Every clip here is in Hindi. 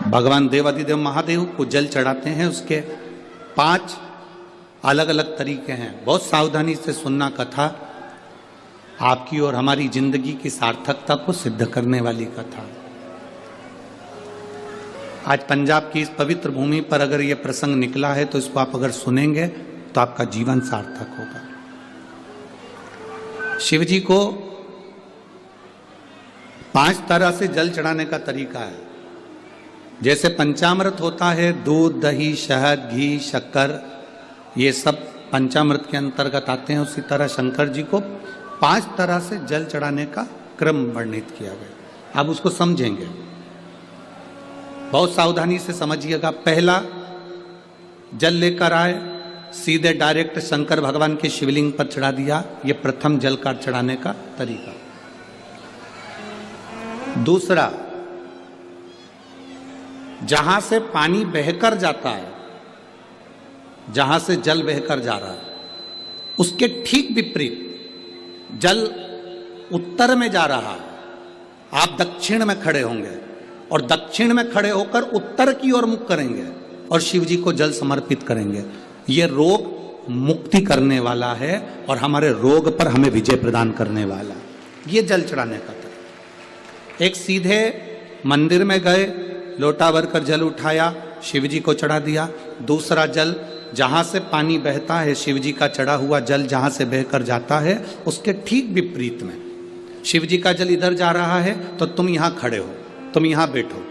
भगवान देवाधिदेव महादेव को जल चढ़ाते हैं। उसके 5 अलग अलग तरीके हैं। बहुत सावधानी से सुनना कथा, आपकी और हमारी जिंदगी की सार्थकता को सिद्ध करने वाली कथा। आज पंजाब की इस पवित्र भूमि पर अगर यह प्रसंग निकला है तो इसको आप अगर सुनेंगे तो आपका जीवन सार्थक होगा। शिव जी को 5 तरह से जल चढ़ाने का तरीका है। जैसे पंचामृत होता है, दूध, दही, शहद, घी, शक्कर, ये सब पंचामृत के अंतर्गत आते हैं। उसी तरह शंकर जी को 5 तरह से जल चढ़ाने का क्रम वर्णित किया गया। अब उसको समझेंगे, बहुत सावधानी से समझिएगा। पहला, जल लेकर आए, सीधे डायरेक्ट शंकर भगवान के शिवलिंग पर चढ़ा दिया। यह प्रथम जल का चढ़ाने का तरीका। दूसरा, जहां से पानी बहकर जाता है, जहां से जल बहकर जा रहा है, उसके ठीक विपरीत जल उत्तर में जा रहा है, आप दक्षिण में खड़े होंगे और दक्षिण में खड़े होकर उत्तर की ओर मुख करेंगे और शिव जी को जल समर्पित करेंगे। यह रोग मुक्ति करने वाला है और हमारे रोग पर हमें विजय प्रदान करने वाला। यह जल चढ़ाने का तरीका। एक, सीधे मंदिर में गए, लोटा भरकर जल उठाया, शिव जी को चढ़ा दिया। दूसरा जल, जहां से पानी बहता है, शिव जी का चढ़ा हुआ जल जहां से बहकर जाता है, उसके ठीक विपरीत में शिव जी का जल इधर जा रहा है तो तुम यहां खड़े हो, तुम यहां बैठो,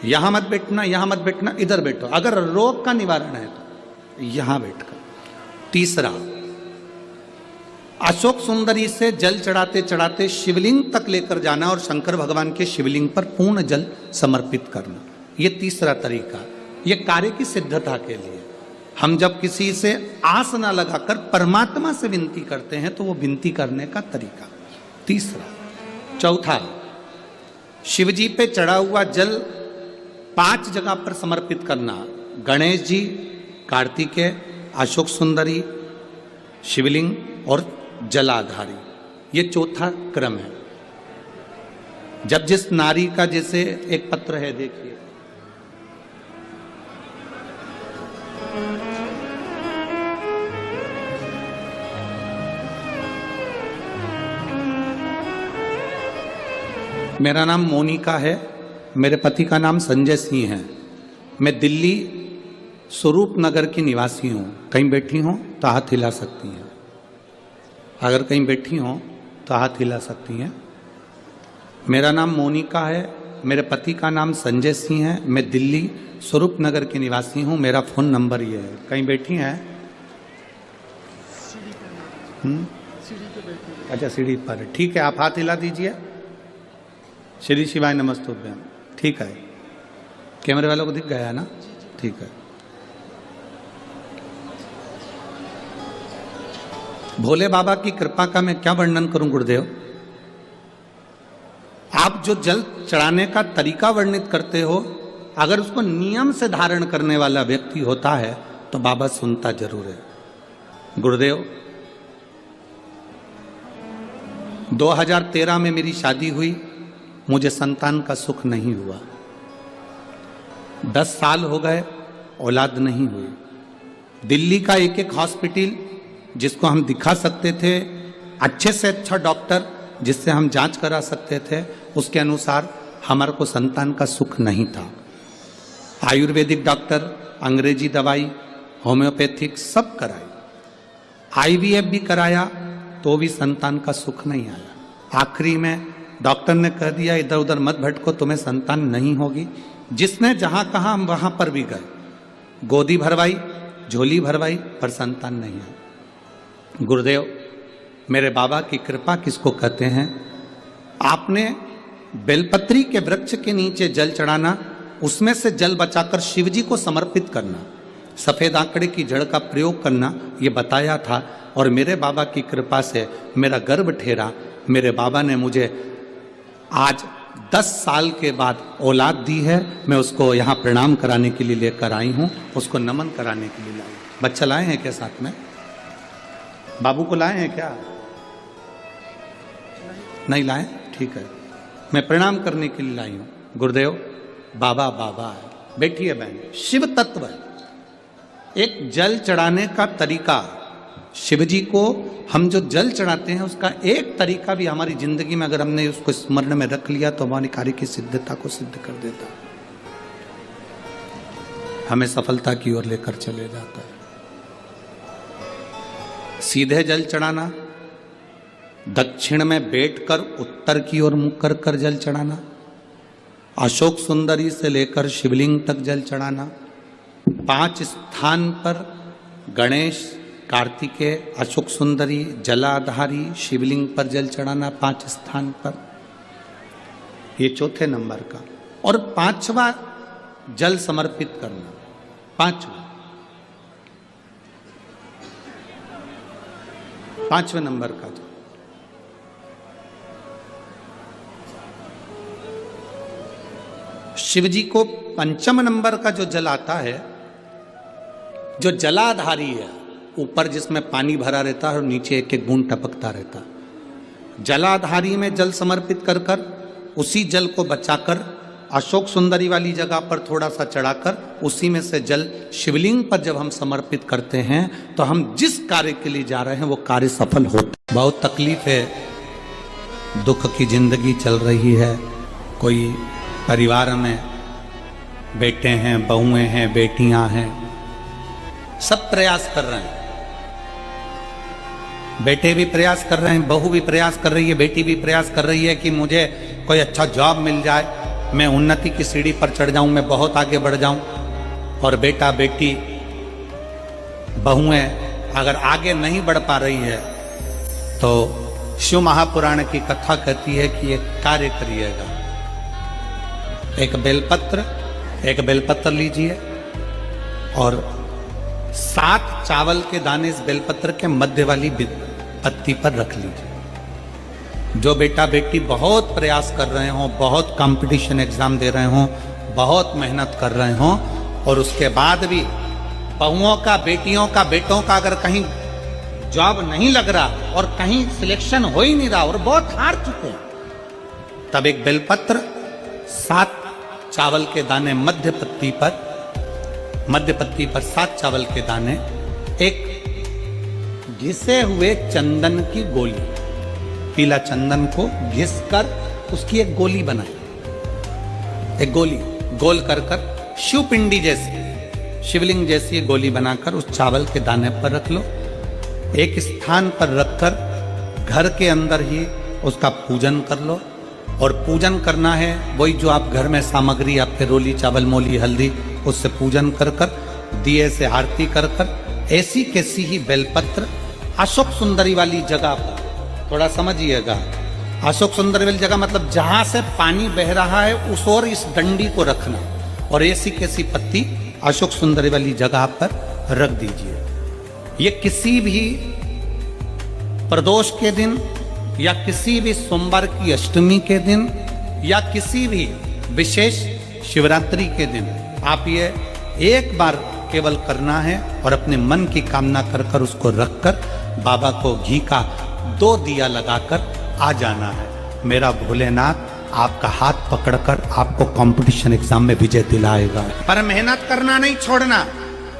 यहां मत बैठना, यहां मत बैठना, इधर बैठो। अगर रोग का निवारण है तो यहां बैठकर। तीसरा, अशोक सुंदरी से जल चढ़ाते चढ़ाते शिवलिंग तक लेकर जाना और शंकर भगवान के शिवलिंग पर पूर्ण जल समर्पित करना। यह तीसरा तरीका। यह कार्य की सिद्धता के लिए। हम जब किसी से आस ना लगाकर परमात्मा से विनती करते हैं तो वो विनती करने का तरीका। तीसरा। चौथा, शिव जी पे चढ़ा हुआ जल 5 जगह पर समर्पित करना। गणेश जी, कार्तिकेय, अशोक सुंदरी, शिवलिंग और जलाधारी। ये चौथा क्रम है। जब जिस नारी का, जैसे एक पत्र है, देखिए, मेरा नाम मोनिका है, मेरे पति का नाम संजय सिंह है। मैं दिल्ली स्वरूप नगर की निवासी हूँ। कहीं बैठी हूँ तो हाथ हिला सकती हैं। अगर कहीं बैठी हो तो हाथ हिला सकती हैं। मेरा नाम मोनिका है, मेरे पति का नाम संजय सिंह है। मैं दिल्ली स्वरूप नगर की निवासी हूँ। मेरा फ़ोन नंबर ये है। कहीं बैठी हैं? अच्छा, सीढ़ी पर है। ठीक है, आप हाथ हिला दीजिए। श्री शिवाय नमस्तुभ्यम। ठीक है, कैमरे वालों को दिख गया है ना? ठीक है। भोले बाबा की कृपा का मैं क्या वर्णन करूं गुरुदेव। आप जो जल चढ़ाने का तरीका वर्णित करते हो, अगर उसको नियम से धारण करने वाला व्यक्ति होता है तो बाबा सुनता जरूर है। गुरुदेव, 2013 में मेरी शादी हुई, मुझे संतान का सुख नहीं हुआ। 10 साल हो गए, औलाद नहीं हुई। दिल्ली का एक हॉस्पिटल जिसको हम दिखा सकते थे, अच्छे से अच्छा डॉक्टर जिससे हम जांच करा सकते थे, उसके अनुसार हमारे को संतान का सुख नहीं था। आयुर्वेदिक डॉक्टर, अंग्रेजी दवाई, होम्योपैथिक सब कराई, IVF भी कराया तो भी संतान का सुख नहीं आया। आखिरी में डॉक्टर ने कह दिया, इधर उधर मत भटको, तुम्हें संतान नहीं होगी। जिसने जहां कहा हम वहां पर भी गए, गोदी भरवाई, झोली भरवाई, पर संतान नहीं आई। गुरुदेव, मेरे बाबा की कृपा किसको कहते हैं? आपने बेलपत्री के वृक्ष के नीचे जल चढ़ाना, उसमें से जल बचाकर शिव जी को समर्पित करना, सफेद आंकड़े की जड़ का प्रयोग करना, ये बताया था। और मेरे बाबा की कृपा से मेरा गर्भ ठहरा। मेरे बाबा ने मुझे आज 10 साल के बाद औलाद दी है। मैं उसको यहाँ प्रणाम कराने के लिए लेकर आई हूँ, उसको नमन कराने के लिए लाई। बच्चा लाए हैं क्या साथ में? बाबू को लाए हैं क्या? नहीं लाए? ठीक है, मैं प्रणाम करने के लिए लाई हूँ। गुरुदेव, बाबा बाबा है। बैठिए बहन, शिव तत्व है। एक जल चढ़ाने का तरीका, शिव जी को हम जो जल चढ़ाते हैं उसका एक तरीका भी हमारी जिंदगी में अगर हमने उसको स्मरण में रख लिया तो हमारी कार्य की सिद्धता को सिद्ध कर देता है, हमें सफलता की ओर लेकर चले जाता है। सीधे जल चढ़ाना, दक्षिण में बैठकर उत्तर की ओर मुख कर कर जल चढ़ाना, अशोक सुंदरी से लेकर शिवलिंग तक जल चढ़ाना, 5 स्थान पर गणेश, कार्तिकेय, अशोक सुंदरी, जलाधारी, शिवलिंग पर जल चढ़ाना 5 स्थान पर, ये चौथे नंबर का। और 5वां जल समर्पित करना, 5वें नंबर का जल। शिव जी को 5म नंबर का जो जल आता है, जो जलाधारी है, ऊपर जिसमें पानी भरा रहता है और नीचे एक एक बूंद टपकता रहता है, जलाधारी में जल समर्पित कर कर उसी जल को बचाकर अशोक सुंदरी वाली जगह पर थोड़ा सा चढ़ाकर उसी में से जल शिवलिंग पर जब हम समर्पित करते हैं तो हम जिस कार्य के लिए जा रहे हैं वो कार्य सफल होता। बहुत तकलीफ है, दुख की जिंदगी चल रही है, कोई परिवार में बेटे हैं, बहुएं हैं, बेटियां हैं, सब प्रयास कर रहे हैं, बेटे भी प्रयास कर रहे हैं, बहू भी प्रयास कर रही है, बेटी भी प्रयास कर रही है कि मुझे कोई अच्छा जॉब मिल जाए, मैं उन्नति की सीढ़ी पर चढ़ जाऊं, मैं बहुत आगे बढ़ जाऊं। और बेटा बेटी बहुएं अगर आगे नहीं बढ़ पा रही है तो शिव महापुराण की कथा कहती है कि ये कार्य करिएगा। एक बेलपत्र लीजिए और 7 चावल के दाने इस बेलपत्र के मध्य वाली पत्ती पर रख लीजिए। जो बेटा बेटी बहुत प्रयास कर रहे हों, बहुत कंपटीशन एग्जाम दे रहे हों, बहुत मेहनत कर रहे हों और उसके बाद भी बहुओं का, बेटियों का, बेटों का अगर कहीं जॉब नहीं लग रहा और कहीं सिलेक्शन हो ही नहीं रहा और बहुत हार चुके हैं, तब एक बेलपत्र 7 चावल के दाने मध्य पत्ती पर 7 चावल के दाने, एक घिसे हुए चंदन की गोली, पीला चंदन को घिस कर उसकी एक गोली बनाई, एक गोली गोल कर कर शिवपिंडी जैसी, शिवलिंग जैसी गोली बनाकर उस चावल के दाने पर रख लो। एक स्थान पर रखकर घर के अंदर ही उसका पूजन कर लो। और पूजन करना है वही जो आप घर में सामग्री, आपके रोली, चावल, मोली, हल्दी, उससे पूजन कर कर, दिए से आरती कर कर, ऐसी कैसी ही बेलपत्र अशोक सुंदरी वाली जगह पर, थोड़ा समझिएगा, अशोक सुंदरी वाली जगह मतलब जहां से पानी बह रहा है उस ओर इस डंडी को रखना और ऐसी कैसी पत्ती अशोक सुंदरी वाली जगह पर रख दीजिए। ये किसी भी प्रदोष के दिन या किसी भी सोमवार की अष्टमी के दिन या किसी भी विशेष शिवरात्रि के दिन आप ये एक बार केवल करना है और अपने मन की कामना कर कर उसको रखकर बाबा को घी का 2 दिया लगाकर आ जाना है। मेरा भोलेनाथ आपका हाथ पकड़कर आपको कंपटीशन एग्जाम में विजय दिलाएगा। पर मेहनत करना नहीं छोड़ना,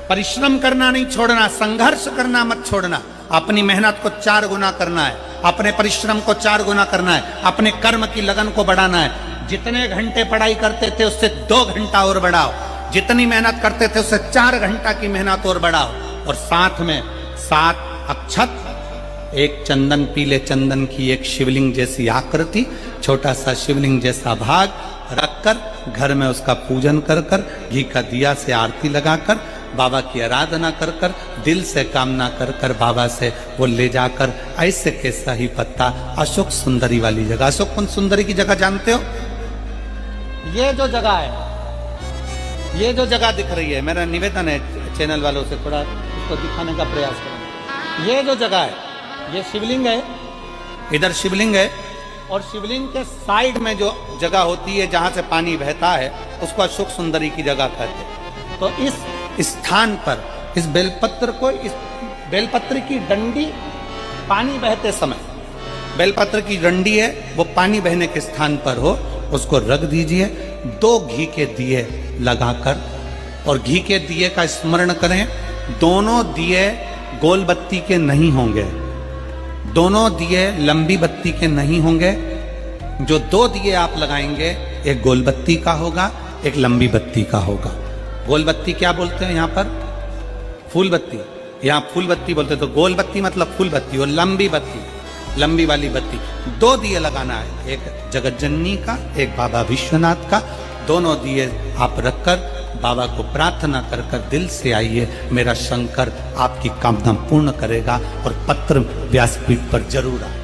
परिश्रम करना नहीं छोड़ना, संघर्ष करना मत छोड़ना। अपनी मेहनत को 4 गुना करना है, अपने परिश्रम को 4 गुना करना है, अपने कर्म की लगन को बढ़ाना है। जितने घंटे पढ़ाई करते थे उससे 2 घंटा और बढ़ाओ, जितनी मेहनत करते थे उससे 4 घंटा की मेहनत और बढ़ाओ। और साथ में 7 अक्षत, एक चंदन, पीले चंदन की एक शिवलिंग जैसी आकृति, छोटा सा शिवलिंग जैसा भाग रखकर घर में उसका पूजन कर कर, घी का दिया से आरती लगाकर, बाबा की आराधना कर कर, दिल से कामना कर कर बाबा से वो ले जाकर ऐसे कैसा ही पत्ता अशोक सुंदरी वाली जगह, अशोक सुंदरी की जगह जानते हो, ये जो जगह है, ये जो जगह दिख रही है, मेरा निवेदन है चैनल वालों से थोड़ा इसको दिखाने का प्रयास करें। ये जो जगह है, ये शिवलिंग है, इधर शिवलिंग है और शिवलिंग के साइड में जो जगह होती है जहां से पानी बहता है उसको अशोक सुंदरी की जगह कहते हैं। तो इस स्थान पर इस बेलपत्र को, इस बेलपत्र की डंडी पानी बहते समय, बेलपत्र की डंडी है वो पानी बहने के स्थान पर हो, उसको रख दीजिए 2 घी के दिए लगाकर, और घी के दिए का स्मरण करें, दोनों दिए गोल बत्ती के नहीं होंगे, दोनों दिए लंबी बत्ती के नहीं होंगे। जो 2 दिए आप लगाएंगे, एक गोल बत्ती का होगा, एक लंबी बत्ती का होगा। गोल बत्ती क्या बोलते हैं यहाँ पर? फूल बत्ती। यहाँ फूल बत्ती बोलते, तो गोल बत्ती मतलब फूल बत्ती, और लंबी बत्ती, लंबी वाली बत्ती। 2 दिए लगाना है, एक जगत जननी का, एक बाबा विश्वनाथ का। दोनों दिए आप रखकर बाबा को प्रार्थना कर कर दिल से आइए, मेरा शंकर आपकी कामना पूर्ण करेगा, और पत्र व्यासपीठ पर जरूर आए।